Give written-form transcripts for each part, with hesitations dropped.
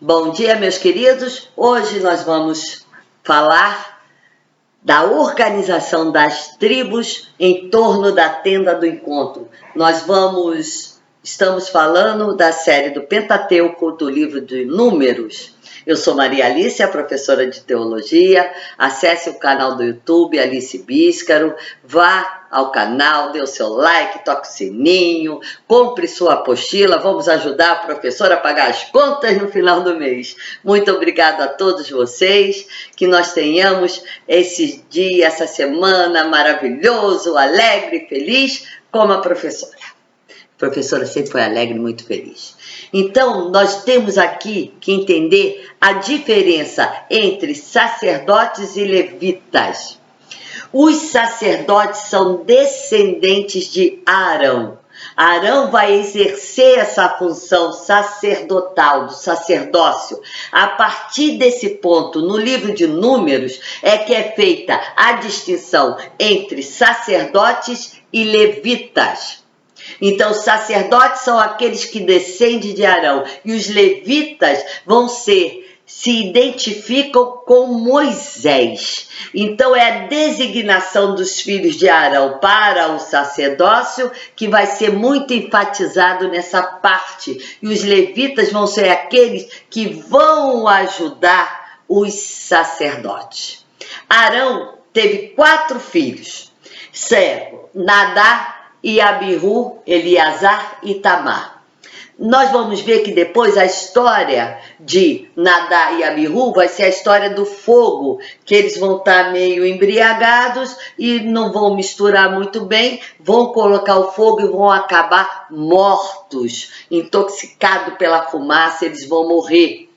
Bom dia, meus queridos. Hoje nós vamos falar da organização das tribos em torno da tenda do encontro. Estamos falando da série do Pentateuco, do livro de Números. Eu sou Maria Alice, a professora de teologia. Acesse o canal do YouTube, Alice Bíscaro. Vá ao canal, dê o seu like, toque o sininho, compre sua apostila. Vamos ajudar a professora a pagar as contas no final do mês. Muito obrigada a todos vocês. Que nós tenhamos esse dia, essa semana maravilhoso, alegre, feliz, como a professora. A professora sempre foi alegre e muito feliz. Então, nós temos aqui que entender a diferença entre sacerdotes e levitas. Os sacerdotes são descendentes de Arão. Arão vai exercer essa função sacerdotal, do sacerdócio. A partir desse ponto, no livro de Números, é que é feita a distinção entre sacerdotes e levitas. Então, os sacerdotes são aqueles que descendem de Arão e os levitas se identificam com Moisés. Então, é a designação dos filhos de Arão para o sacerdócio que vai ser muito enfatizado nessa parte. E os levitas vão ser aqueles que vão ajudar os sacerdotes. Arão teve 4 filhos, Nadab e Abiú, Eleazar e Itamar. Nós vamos ver que depois a história de Nadab e Abiú vai ser a história do fogo, que eles vão estar meio embriagados e não vão misturar muito bem, vão colocar o fogo e vão acabar mortos, intoxicados pela fumaça, eles vão morrer.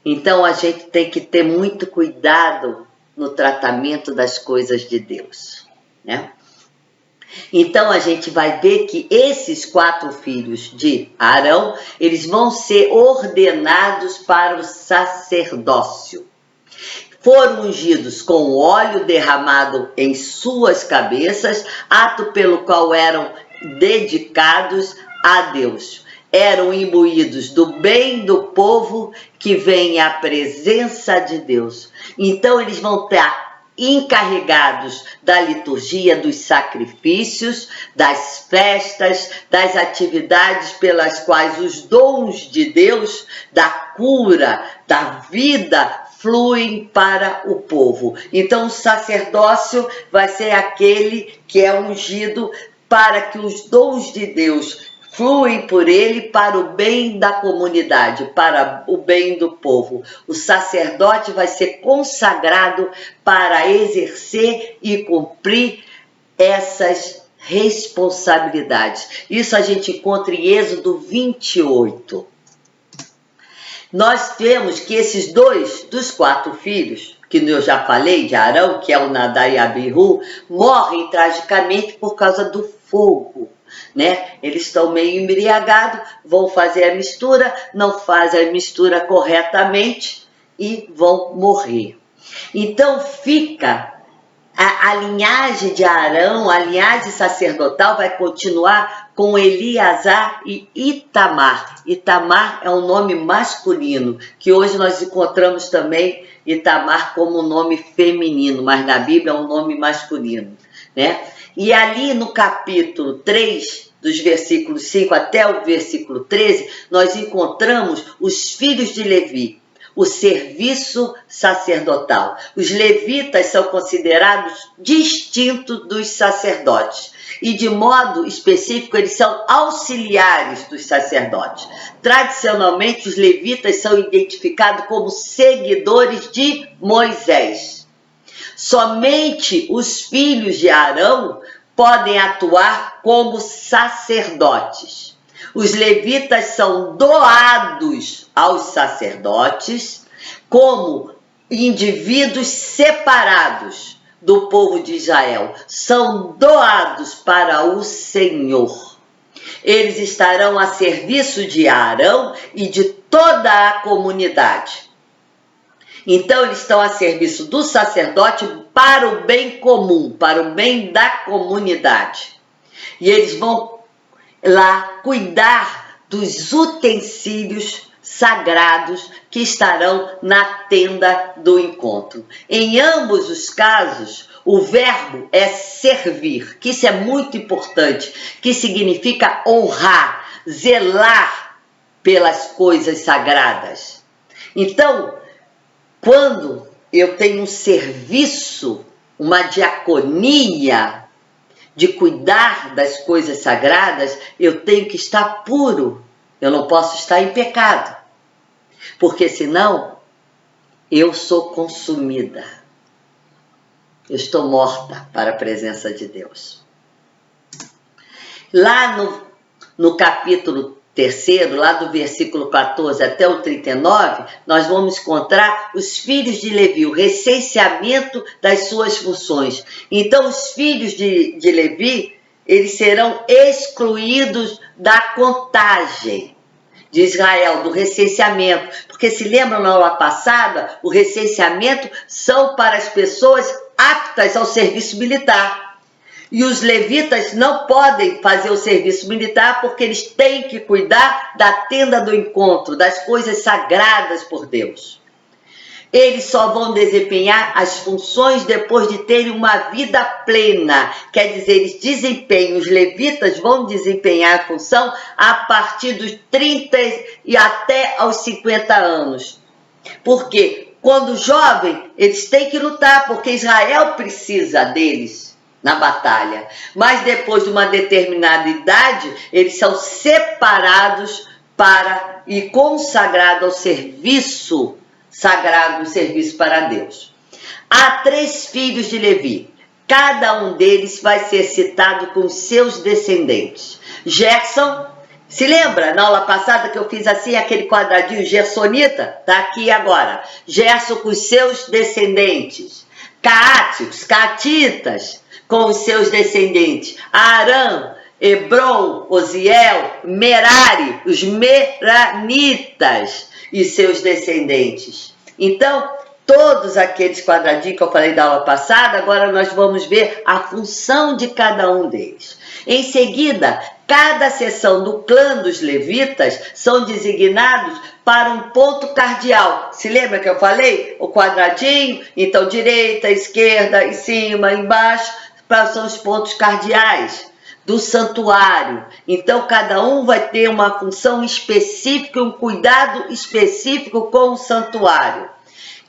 Então a gente tem que ter muito cuidado no tratamento das coisas de Deus, né? Então, a gente vai ver que esses 4 filhos de Arão, eles vão ser ordenados para o sacerdócio. Foram ungidos com óleo derramado em suas cabeças, ato pelo qual eram dedicados a Deus. Eram imbuídos do bem do povo que vem à presença de Deus. Então, eles vão estar encarregados da liturgia, dos sacrifícios, das festas, das atividades pelas quais os dons de Deus, da cura, da vida, fluem para o povo. Então, o sacerdócio vai ser aquele que é ungido para que os dons de Deus fluem por ele para o bem da comunidade, para o bem do povo. O sacerdote vai ser consagrado para exercer e cumprir essas responsabilidades. Isso a gente encontra em Êxodo 28. Nós temos que esses 2 dos 4 filhos, que eu já falei de Arão, que é o Nadab e Abiú, morrem tragicamente por causa do fogo. Né? Eles estão meio embriagados, vão fazer a mistura, não fazem a mistura corretamente e vão morrer. Então fica a linhagem de Arão, a linhagem sacerdotal vai continuar com Eleazar e Itamar. Itamar é um nome masculino, que hoje nós encontramos também Itamar como nome feminino, mas na Bíblia é um nome masculino, né? E ali no capítulo 3, dos versículos 5 até o versículo 13, nós encontramos os filhos de Levi, o serviço sacerdotal. Os levitas são considerados distintos dos sacerdotes e, de modo específico, eles são auxiliares dos sacerdotes. Tradicionalmente, os levitas são identificados como seguidores de Moisés. Somente os filhos de Arão podem atuar como sacerdotes. Os levitas são doados aos sacerdotes como indivíduos separados do povo de Israel. São doados para o Senhor. Eles estarão a serviço de Arão e de toda a comunidade. Então, eles estão a serviço do sacerdote para o bem comum, para o bem da comunidade. E eles vão lá cuidar dos utensílios sagrados que estarão na tenda do encontro. Em ambos os casos, o verbo é servir, que isso é muito importante, que significa honrar, zelar pelas coisas sagradas. Então, quando eu tenho um serviço, uma diaconia de cuidar das coisas sagradas, eu tenho que estar puro. Eu não posso estar em pecado, porque senão eu sou consumida. Eu estou morta para a presença de Deus. Lá no capítulo 3º, lá do versículo 14 até o 39, nós vamos encontrar os filhos de Levi, o recenseamento das suas funções. Então, os filhos de Levi, eles serão excluídos da contagem de Israel, do recenseamento. Porque se lembram na aula passada, o recenseamento são para as pessoas aptas ao serviço militar. E os levitas não podem fazer o serviço militar porque eles têm que cuidar da tenda do encontro, das coisas sagradas por Deus. Eles só vão desempenhar as funções depois de terem uma vida plena. Quer dizer, os levitas vão desempenhar a função a partir dos 30 e até aos 50 anos. Por quê? Quando jovem, eles têm que lutar, porque Israel precisa deles na batalha. Mas depois de uma determinada idade, eles são separados e consagrados ao serviço sagrado, o serviço para Deus. Há 3 filhos de Levi. Cada um deles vai ser citado com seus descendentes. Gerson, se lembra na aula passada que eu fiz assim, aquele quadradinho gersonita? Está aqui agora. Gerson com os seus descendentes. Caate, os caatitas com os seus descendentes. Arã, Hebron, Oziel, Merari, os meranitas e seus descendentes. Então, todos aqueles quadradinhos que eu falei da aula passada, agora nós vamos ver a função de cada um deles. Em seguida, cada seção do clã dos levitas são designados para um ponto cardeal. Se lembra que eu falei? O quadradinho, então direita, esquerda, em cima, embaixo, são os pontos cardeais do santuário. Então, cada um vai ter uma função específica, um cuidado específico com o santuário.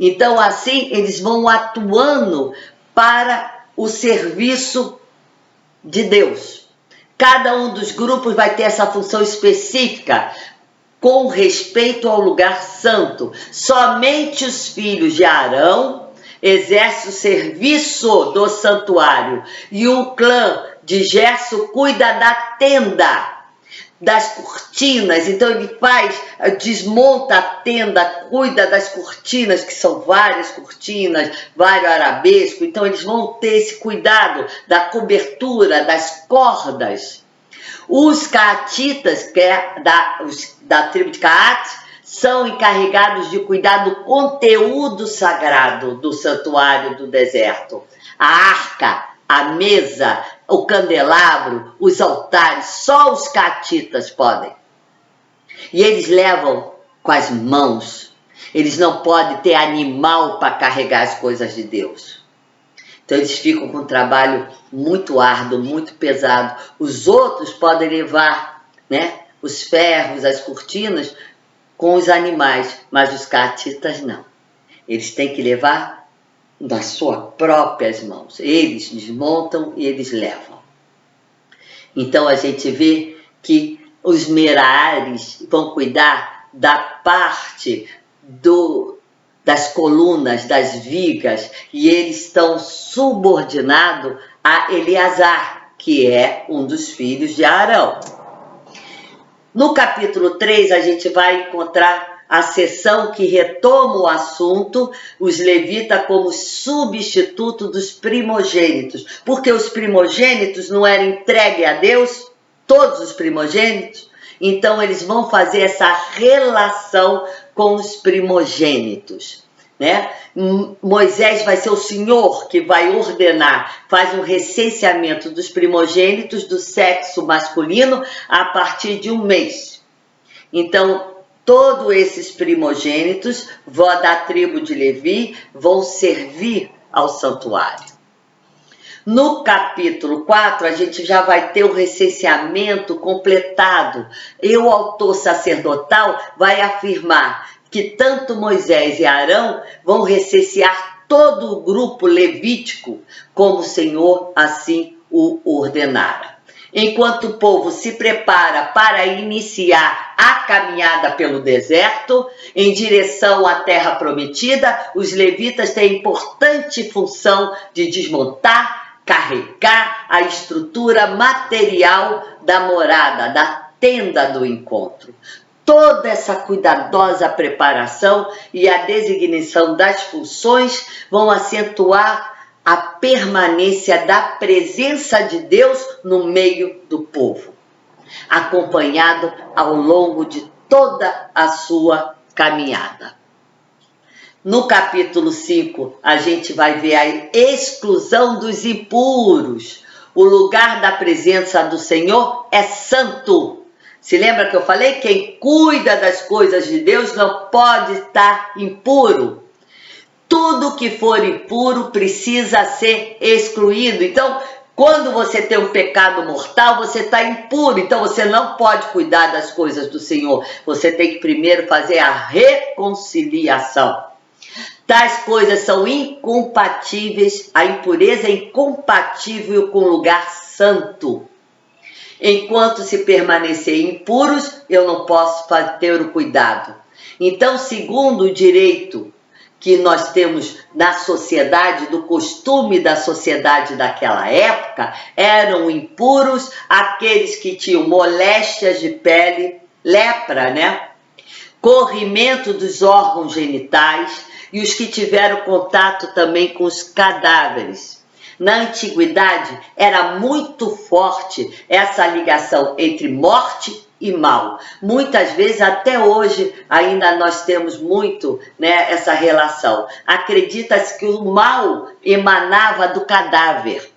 Então, assim, eles vão atuando para o serviço de Deus. Cada um dos grupos vai ter essa função específica com respeito ao lugar santo. Somente os filhos de Arão exercem o serviço do santuário e o clã de Gerson cuida da tenda, das cortinas. Então ele desmonta a tenda, cuida das cortinas, que são várias cortinas, vários arabescos. Então eles vão ter esse cuidado da cobertura, das cordas. Os caatitas, que é da tribo de Caate, são encarregados de cuidar do conteúdo sagrado do santuário do deserto. A arca, a mesa, o candelabro, os altares, só os caatitas podem. E eles levam com as mãos. Eles não podem ter animal para carregar as coisas de Deus. Então eles ficam com um trabalho muito árduo, muito pesado. Os outros podem levar, os ferros, as cortinas com os animais, mas os caatitas não. Eles têm que levar nas suas próprias mãos. Eles desmontam e eles levam. Então a gente vê que os Merares vão cuidar da parte das colunas, das vigas, e eles estão subordinados a Eleazar, que é um dos filhos de Arão. No capítulo 3, a gente vai encontrar a seção que retoma o assunto, os levitas como substituto dos primogênitos, porque os primogênitos não eram entregues a Deus, todos os primogênitos, então eles vão fazer essa relação com os primogênitos, Moisés vai ser o Senhor que vai ordenar, faz um recenseamento dos primogênitos do sexo masculino a partir de um mês. Então, Todos esses primogênitos da tribo de Levi vão servir ao santuário. No capítulo 4, a gente já vai ter o recenseamento completado. E o autor sacerdotal vai afirmar que tanto Moisés e Arão vão recensear todo o grupo levítico, como o Senhor assim o ordenara. Enquanto o povo se prepara para iniciar a caminhada pelo deserto, em direção à terra prometida, os levitas têm importante função de desmontar, carregar a estrutura material da morada, da tenda do encontro. Toda essa cuidadosa preparação e a designação das funções vão acentuar a permanência da presença de Deus no meio do povo, acompanhado ao longo de toda a sua caminhada. No capítulo 5, a gente vai ver a exclusão dos impuros. O lugar da presença do Senhor é santo. Se lembra que eu falei? Quem cuida das coisas de Deus não pode estar impuro. Tudo que for impuro precisa ser excluído. Então, quando você tem um pecado mortal, você está impuro. Então, você não pode cuidar das coisas do Senhor. Você tem que primeiro fazer a reconciliação. Tais coisas são incompatíveis. A impureza é incompatível com o lugar santo. Enquanto se permanecer impuros, eu não posso ter o cuidado. Então, segundo o direito que nós temos na sociedade, do costume da sociedade daquela época, eram impuros aqueles que tinham moléstias de pele, lepra, né? Corrimento dos órgãos genitais e os que tiveram contato também com os cadáveres. Na antiguidade, era muito forte essa ligação entre morte e mal. Muitas vezes, até hoje, ainda nós temos muito, né, essa relação. Acredita-se que o mal emanava do cadáver,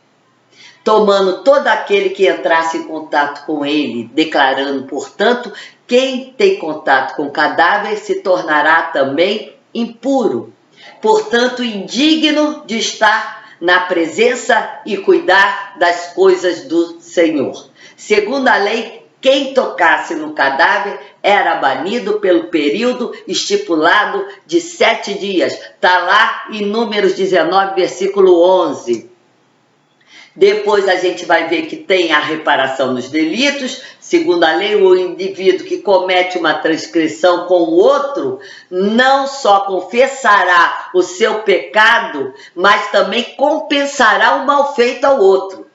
tomando todo aquele que entrasse em contato com ele, declarando, portanto, quem tem contato com o cadáver se tornará também impuro, portanto, indigno de estar na presença e cuidar das coisas do Senhor. Segundo a lei, quem tocasse no cadáver era banido pelo período estipulado de 7 dias. Está lá em Números 19, versículo 11. Depois a gente vai ver que tem a reparação dos delitos. Segundo a lei, o indivíduo que comete uma transgressão com o outro não só confessará o seu pecado, mas também compensará o mal feito ao outro.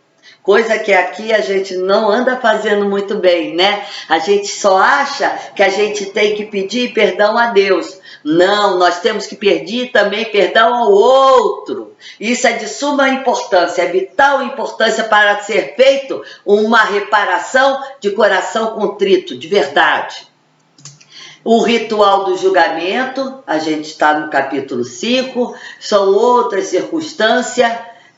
Coisa que aqui a gente não anda fazendo muito bem, né? A gente só acha que a gente tem que pedir perdão a Deus. Não, nós temos que pedir também perdão ao outro. Isso é de suma importância, é vital importância para ser feito uma reparação de coração contrito, de verdade. O ritual do julgamento, a gente está no capítulo 5, são outras circunstâncias,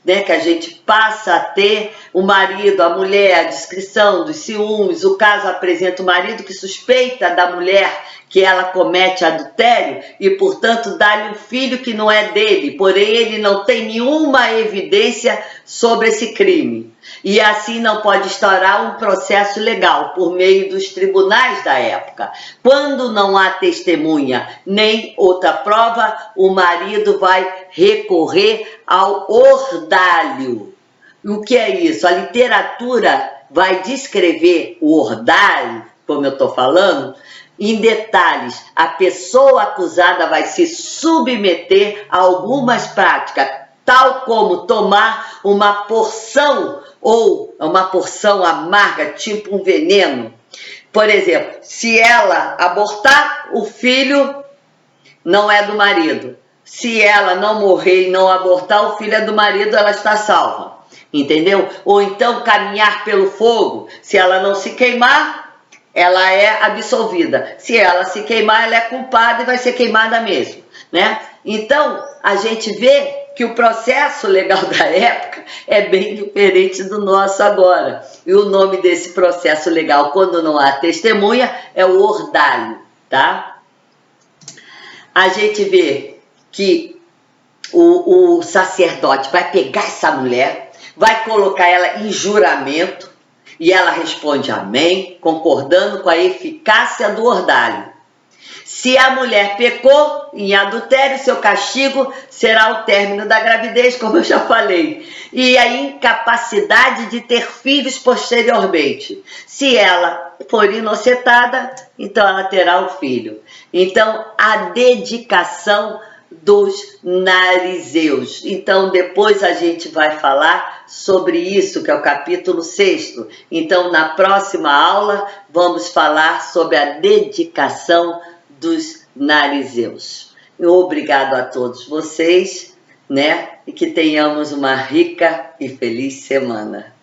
né, que a gente passa a ter. O marido, a mulher, a descrição dos ciúmes. O caso apresenta o marido que suspeita da mulher que ela comete adultério e, portanto, dá-lhe um filho que não é dele, porém ele não tem nenhuma evidência sobre esse crime. E assim não pode instaurar um processo legal por meio dos tribunais da época. Quando não há testemunha nem outra prova, o marido vai recorrer ao ordalho. O que é isso? A literatura vai descrever o ordalho, como eu estou falando, em detalhes. A pessoa acusada vai se submeter a algumas práticas, tal como tomar uma porção ou uma porção amarga, tipo um veneno. Por exemplo, se ela abortar, o filho não é do marido. Se ela não morrer e não abortar, o filho é do marido, ela está salva. Entendeu? Ou então caminhar pelo fogo. Se ela não se queimar, ela é absolvida. Se ela se queimar, ela é culpada e vai ser queimada mesmo, né? Então, a gente vê que o processo legal da época é bem diferente do nosso agora. E o nome desse processo legal, quando não há testemunha, é o ordalho. tá? A gente vê que o sacerdote vai pegar essa mulher, vai colocar ela em juramento, e ela responde amém, concordando com a eficácia do ordalho. Se a mulher pecou em adultério, seu castigo será o término da gravidez, como eu já falei, e a incapacidade de ter filhos posteriormente. Se ela for inocentada, então ela terá o filho. Então, a dedicação dos narizeus. Então, depois a gente vai falar sobre isso, que é o capítulo 6º. Então, na próxima aula, vamos falar sobre a dedicação dos narizeus. Obrigado a todos vocês, né? E que tenhamos uma rica e feliz semana.